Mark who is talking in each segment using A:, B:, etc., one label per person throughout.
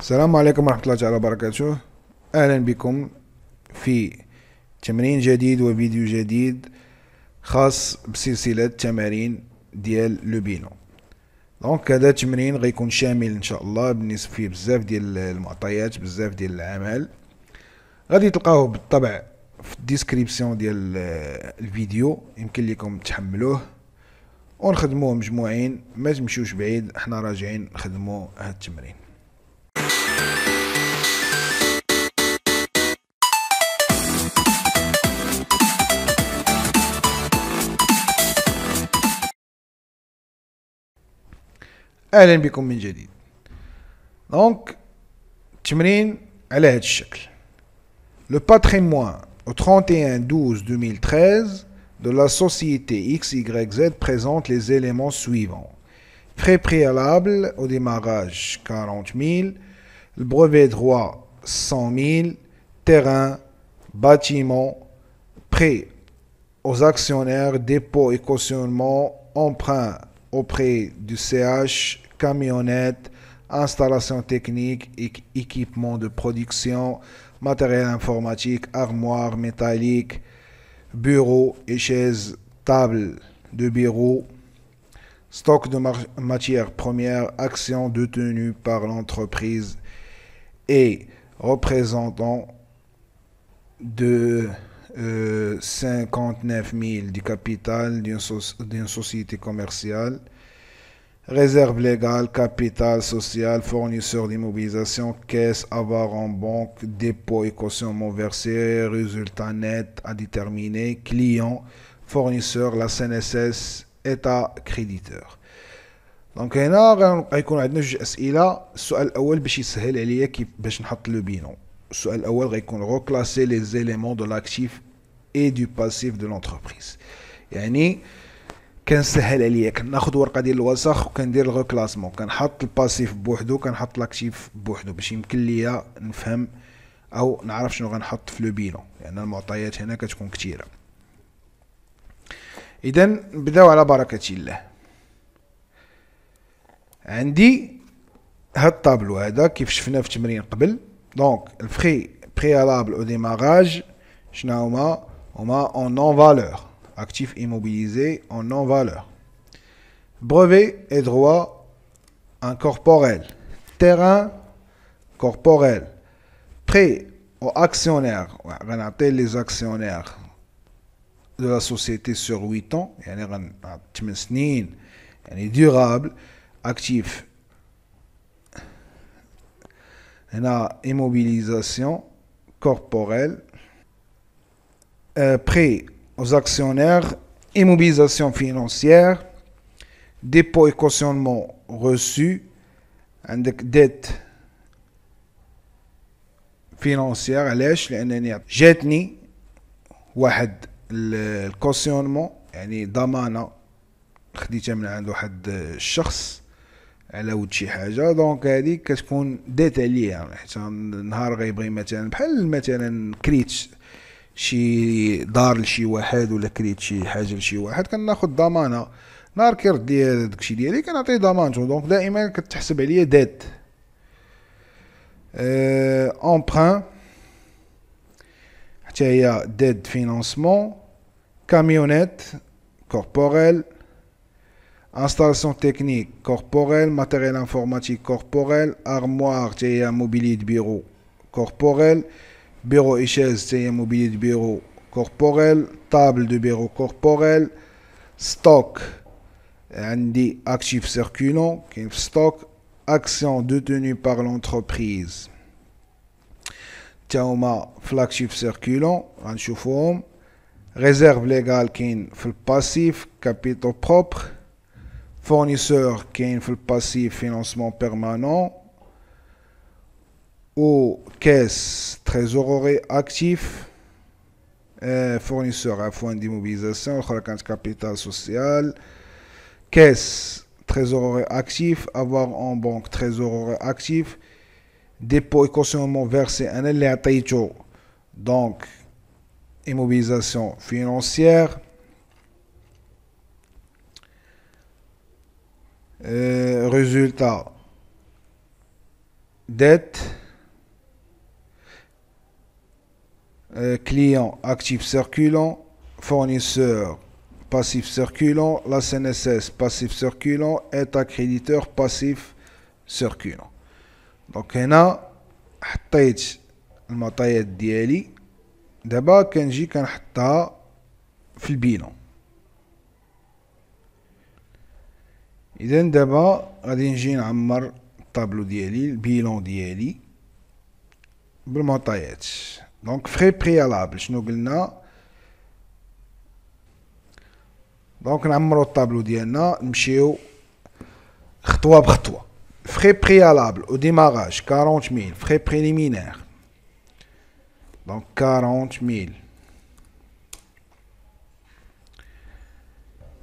A: السلام عليكم ورحمة الله تعالى وبركاته. أهلا بكم في تمرين جديد وفيديو جديد خاص بسلسلة تمارين ديال لو بينو. دونك هذا التمرين غيكون شامل ان شاء الله، بالنسبة فيه بزاف ديال المعطيات، بزاف ديال الأعمال. غادي تلقاوه بالطبع في الديسكريبسيون ديال الفيديو، يمكن لكم تحملوه ونخدموه مجموعين، ما تمشوش بعيد، احنا راجعين نخدمو هاد التمرين. اهلا بكم من جديد. دونك التمرين على هذا الشكل. Le patrimoine au 31/12/2013 de la société XYZ présente les éléments suivants. Frais préalables au démarrage 40 000, le brevet droit 100 000, terrain, bâtiment, prêt aux actionnaires, dépôt et cautionnement, emprunt auprès du CH, camionnette, installation technique, équipement de production, matériel informatique, armoire métallique, bureau et chaises, table de bureau, stock de matières premières, actions détenues par l'entreprise et représentant de 59 000 du capital d'une société commerciale, réserve légale, capital social, fournisseur d'immobilisation, caisse, avoir en banque, dépôt et cautionnement versé, résultat net à déterminer, client, fournisseur, la CNSS, état créditeur. دونك هنا غيكون عندنا جوج اسئله. السؤال الاول باش يسهل عليا كيف باش نحط لو بينو. السؤال الاول غيكون reclasser les éléments de l'actif et du passif de l'entreprise. يعني كنسهل عليا، كناخذ ورقه ديال الوسخ وكندير الريكلاسمون، كنحط الباسيف بوحدو، كنحط لاكتيف بوحدو، باش يمكن ليا نفهم او نعرف شنو غنحط في لو بينو، لان المعطيات هنا كتكون كثيره. اذا نبداو على بركه الله. عندي هاد الطابلو هذا كيف شفنا في التمرين قبل. دونك الفري بريالابل او ديماراج شنو هما en non valeur, actifs immobilisés en non valeur. Brevet et droit incorporels, terrain corporel, prêt aux actionnaires, les actionnaires de la société sur 8 ans, يعني 8 سنين، يعني durable, actif. هنا immobilisation corporelle, prêt aux actionnaires, immobilisation financière, dépôt et cautionnement reçu, عندك dette financière. علاش؟ لأنني جاتني واحد الكوسيونمون، يعني ضمانة خديتها من عند واحد الشخص على ود شي حاجه. دونك هذيك كتكون ديت عليا، حيت نهار غيبغي مثلا كريت شي دار لشي واحد، ولا كريت شي حاجه لشي واحد، كناخذ ضمانه. نهار كيرد لي داكشي ديالي كنعطيه ضمانته. دونك دائما كتحسب عليا ديت. امبران حتى هي ديت فينانسمون. كاميونيت corporel, installation technique corporelle, matériel informatique corporel, armoire تاهي mobilier de bureau corporel, bureau et chaise تاهي mobilier de bureau corporel, table de bureau corporel, stock عندي actif circulant كاين في stock, action détenue par l'entreprise تا هما في l'actif circulant غنشوفوهم. réserve légale كاين في الباسيف capitaux propres, fournisseur كاين في الباسيف financement permanent, ou caisse trésorerie actif, fournisseur عفوا d'immobilisation، الاخرى كانت capital social. caisse trésorerie actif, avoir en banque trésorerie actif, dépôt et cautionnement versé انا اللي عطيتو، donc immobilisation financière. Résultat dette, client actif circulant, fournisseur passif circulant, la CNSS passif circulant, état créditeur passif circulant. Donc هنا حطيت المعطيات ديالي. دابا كنجي كنحطها في البيلون. اذا دابا غادي نجي نعمر الطابلو ديالي البيلون ديالي بالمعطيات. دونك فري بريالابل شنو قلنا؟ دونك نعمرو الطابلو ديالنا نمشيو خطوه بخطوه. فري بريالابل او ديماراج 40000. فري بريليمينير دونك 40000.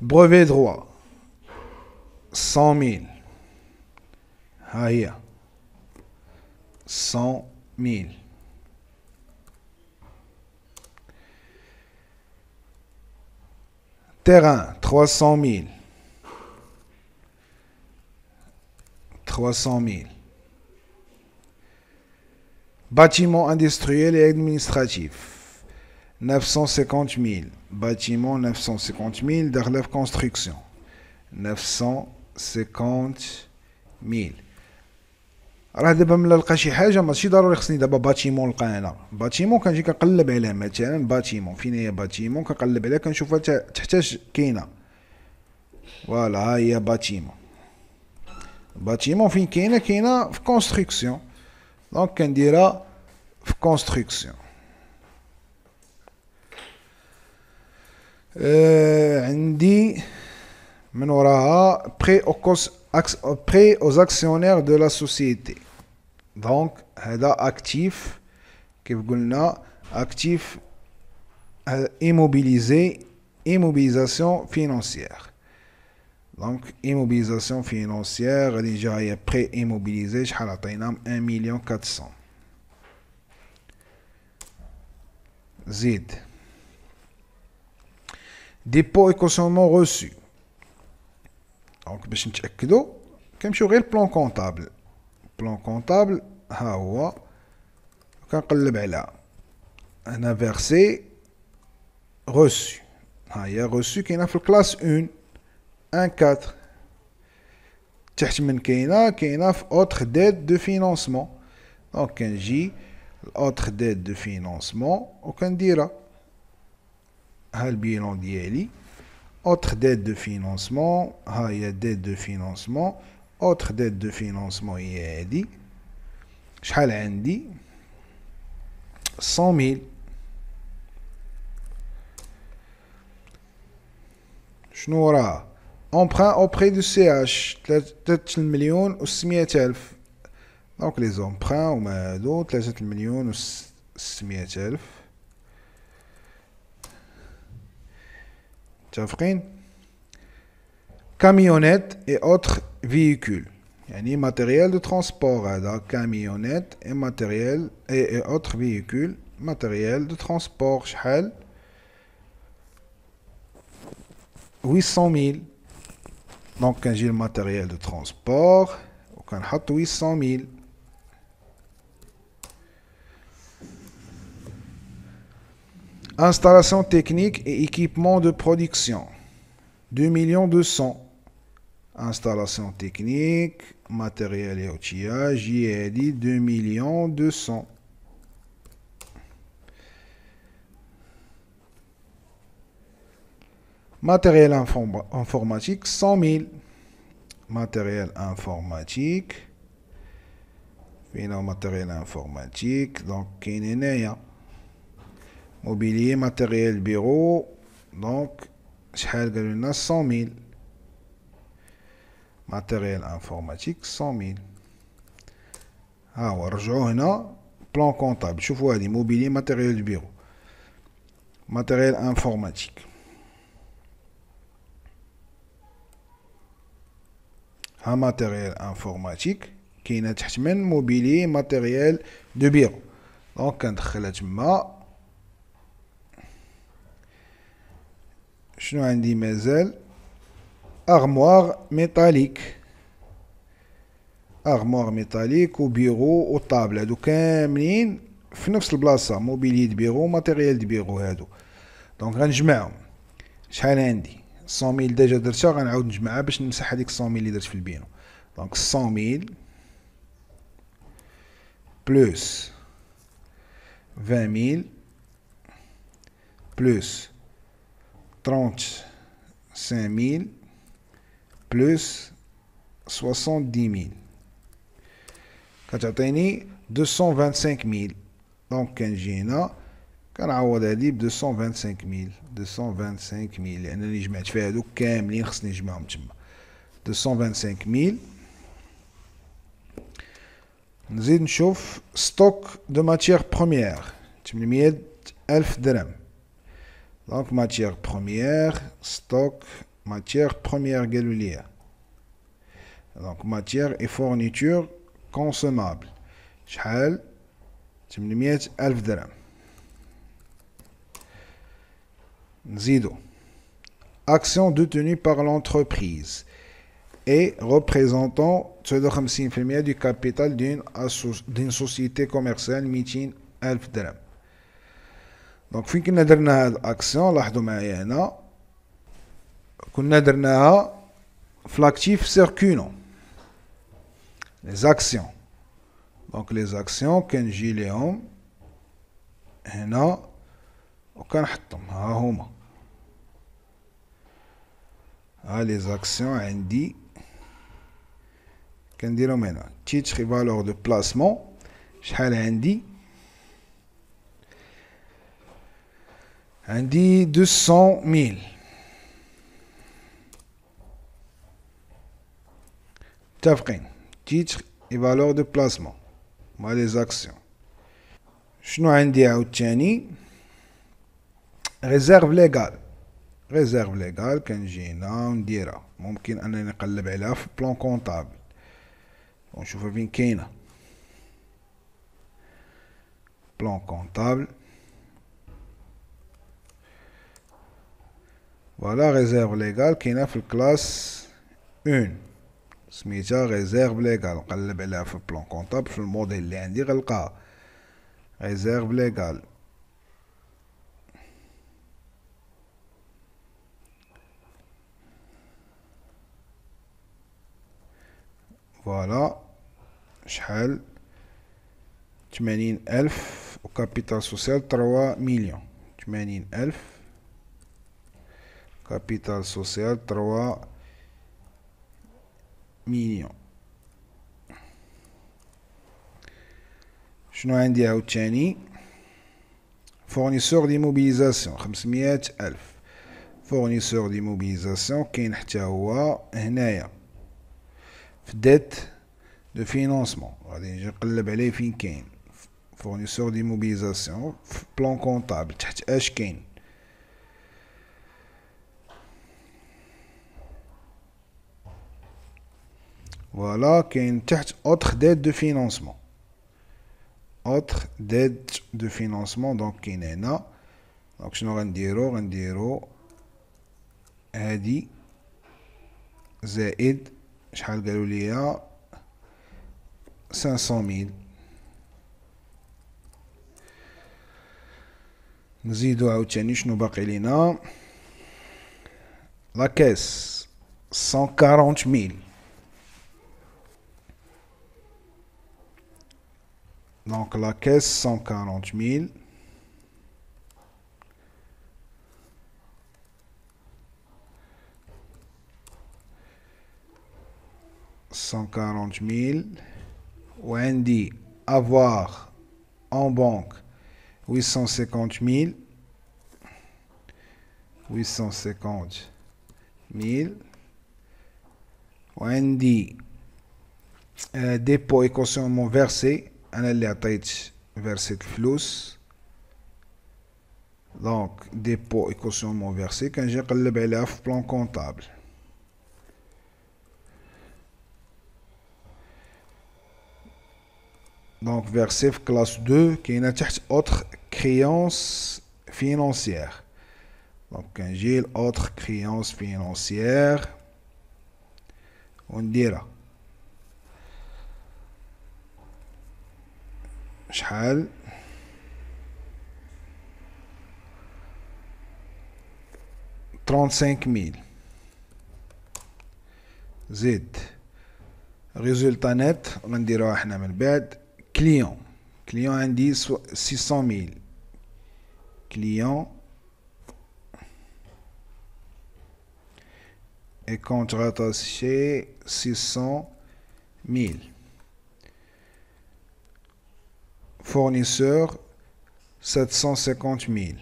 A: brevet droit 100 000. ها هي 100 000. terrain 300 000. 300 000. bâtiment industriel et administratif 950 000. bâtiment 950 000 de relève construction 950 000. راه دابا ملي نلقى شي حاجه ماشي ضروري خصني دابا باتيمون نلقى انا. باتيمون كنجي كنقلب عليه، مثلا باتيمون فين هي باتيمون كنقلب عليها كنشوفها تحتاج كاينه. فوالا ها هي باتيمون. باتيمون فين كاينه؟ كاينه في كونستركسيون. دونك كنديرها في كونستركسيون. عندي من وراها prêt aux actionnaires de la société. Donc هذا actif كيف قلنا actif immobilisation financière. Donc immobilisation financière غادي نجي هي prêt immobilisé شحال عطيناهم 1,400,000. زيد dépôt et cautionnement reçu. دونك باش نتاكدوا كنمشيو غير بلان كونطابل. بلان كونطابل ها هو كنقلب عليها هنا فيرسي reçu. ها هي reçu كاينه في الكلاس 1 4. تحت من كاينه في اوتر ديت دو فينانسمون. دونك كنجي الاوتر ديت دو فينانسمون وكنديرها. ها البيلون ديالي autre dette de financement. ها هي dette de financement. autre dette de financement هي هادي. شحال عندي 100,000. شنو راه emprunt auprès du CH 3,600,000. دونك لي زومبران هما هادو 3,600,000. متفقين؟ كاميونيت et autres véhicules يعني matériel de transport. هذا كاميونيت et matériel et autres véhicules matériel de transport شحال 800,000. دونك كنجي الماتيريال دو ترونسبور وكنحط 800,000. Installation technique et équipement de production 2,200,000. Installation technique, matériel et outillage, JAD 2,200,000. Matériel informatique 100,000. Matériel informatique. Finalement matériel informatique. Donc كاين mobilier matériel bureau. Donc شحال قالوا لنا 100,000. matériel informatique 100,000. ها هو رجعوا هنا بلان كونطابل. شوفوا هذه mobilier matériel bureau matériel informatique. ها matériel informatique كاينه تحت من mobilier matériel de bureau. دونك كندخلها تما. شنو عندي مازال؟ armoire métallique ارموار ميتاليك وبيرو وطابل، هادو كاملين في نفس البلاصه، موبيلي دو بيرو ماتيريال دو بيرو هادو. دونك غنجمعهم. شحال عندي 100,000 ديجا درتها، غنعاود نجمعها باش نمسح هذيك 100,000 اللي درت في البينو. دونك 100,000 بلوس 20,000 بلوس 35,000 بلوس 70,000 كتعطيني 225,000. دونك كنجي هنا كنعوض هادي ب 225,000 لانني جمعت فيها هادوك كاملين، خصني نجمعهم تما. 225,000. نزيد نشوف ستوك دو ماتيير بروميير 800,000 درهم. دونك ماتيير بروميير ستوك ماتيير بروميير قالوا ليا. دونك ماتيير اي فورنيتور كونسومابل شحال؟ 800,000 درهم. نزيدو action détenue par l'entreprise et représentant 59% du capital d'une société commerciale 200,000 درهم. دونك فين كنا درنا هاد الاكسيون؟ لاحظوا معايا هنا كنا درناها في لاكتيف سيركونو لي زاكسيون. دونك لي زاكسيون كنجي ليهم هنا وكنحطهم، ها هما ها لي زاكسيون عندي كنديرهم هنا. تيتر فالور دو بلاسمون شحال عندي؟ عندي 200,000. متفقين؟ تيتر اي فالور دو بلاسمون مع لي زاكسيون. شنو عندي عاوتاني؟ ريزيرف ليغال. ريزيرف ليغال كنجي هنا ونديرها، ممكن انني نقلب عليها في بلان كونطابل ونشوفها فين كاينه. بلان كونطابل فوالا ريزيرف ليغال كاينه في الكلاس 1 سميتها ريزيرف ليغال. نقلب عليها في بلان كونطابل في الموديل اللي عندي غنلقاها ريزيرف ليغال. فوالا شحال؟ 80,000 وكابيتال سوسيال 3 مليون. 80,000 كابيتال سوسيال 3 مليون. شنو عندي عاوتاني؟ فورنيسور ديموبيليزاسيون 500,000. فورنيسور ديموبيليزاسيون كاين حتى هو هنايا في ديت دو فينونسمون، غادي نجي نقلب عليه فين كاين فورنيسور ديموبيليزاسيون في بلان كونطابل تحت اش كاين. فوالا كاين تحت اوتر ديت دو فينونسمون. اوتر ديت دو فينونسمون دونك كاين هنا. دونك شنو غنديرو هادي زائد شحال قالوا ليا 500,000. نزيدو عاوتاني شنو باقي لينا؟ لا كاس 140,000. دونك لا كاس 140,000 140,000. وعندي افوار en banque 850,000. 850,000. وعندي ديبو اي كوسيونمون فيرسي، انا اللي عطيت فيرسيت الفلوس. دونك ديبو اي كوسيونمون فيرسي كنجي نقلب عليها في بلان كونطابل. دونك فيرسي في كلاس 2 كاينه تحت اوتر كريونس فينونسيير. دونك كنجي لاوتر كريونس فينونسيير ونديرها. شحال؟ 35,000. زيد ريزولتا نت غنديروها حنا من بعد. كليون عندي 600,000. كليون et compte rattaché 600,000. Fournisseur 750,000.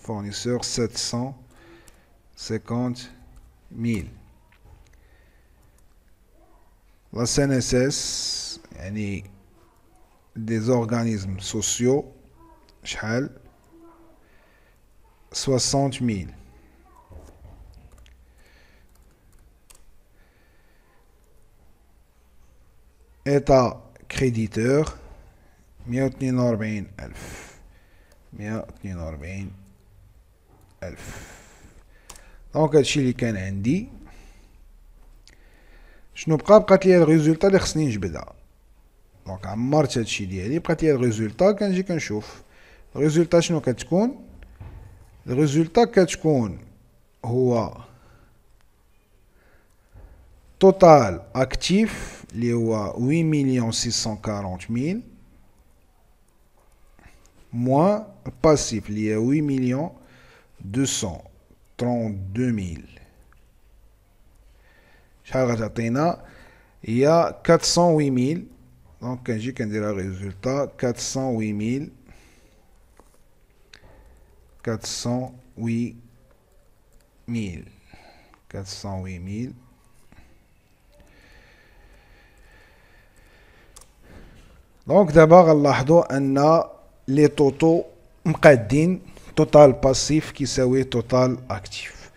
A: Fournisseur 750,000. La CNSS يعني des organismes sociaux شحال؟ 60,000. État créditeur 142,000. 142,000. دونك هادشي اللي كان عندي. شنو بقات لي الريزولتا اللي خصني نجبدها. دونك عمرت هادشي ديالي، بقات لي الريزولتا. كنجي كنشوف الريزولتا شنو كتكون. الريزولتا كتكون هو توتال اكتيف اللي هو 8,640,000 موان الباسيف اللي هي 8,232,000. شحال غتعطينا؟ هي 408,000. دونك كنجي كندير الريزولتا 408,000. 408,000. دونك دابا غنلاحظوا ان لي طوطو مقادين توتال باسيف كيساوي توتال اكتيف.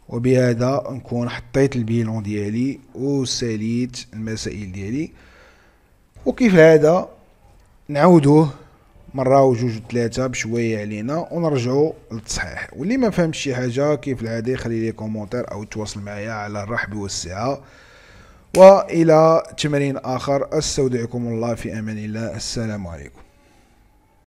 A: وبهذا نكون حطيت البيلون ديالي وساليت المسائل ديالي. وكيف العاده نعاودوه مره وجوج وثلاثه بشويه علينا ونرجعوا للتصحيح. واللي ما فهمش شي حاجه كيف العاده يخلي لي كومونتير او يتواصل معايا على الرحب والسعه. والى تمرين اخر استودعكم الله في امان الله. السلام عليكم.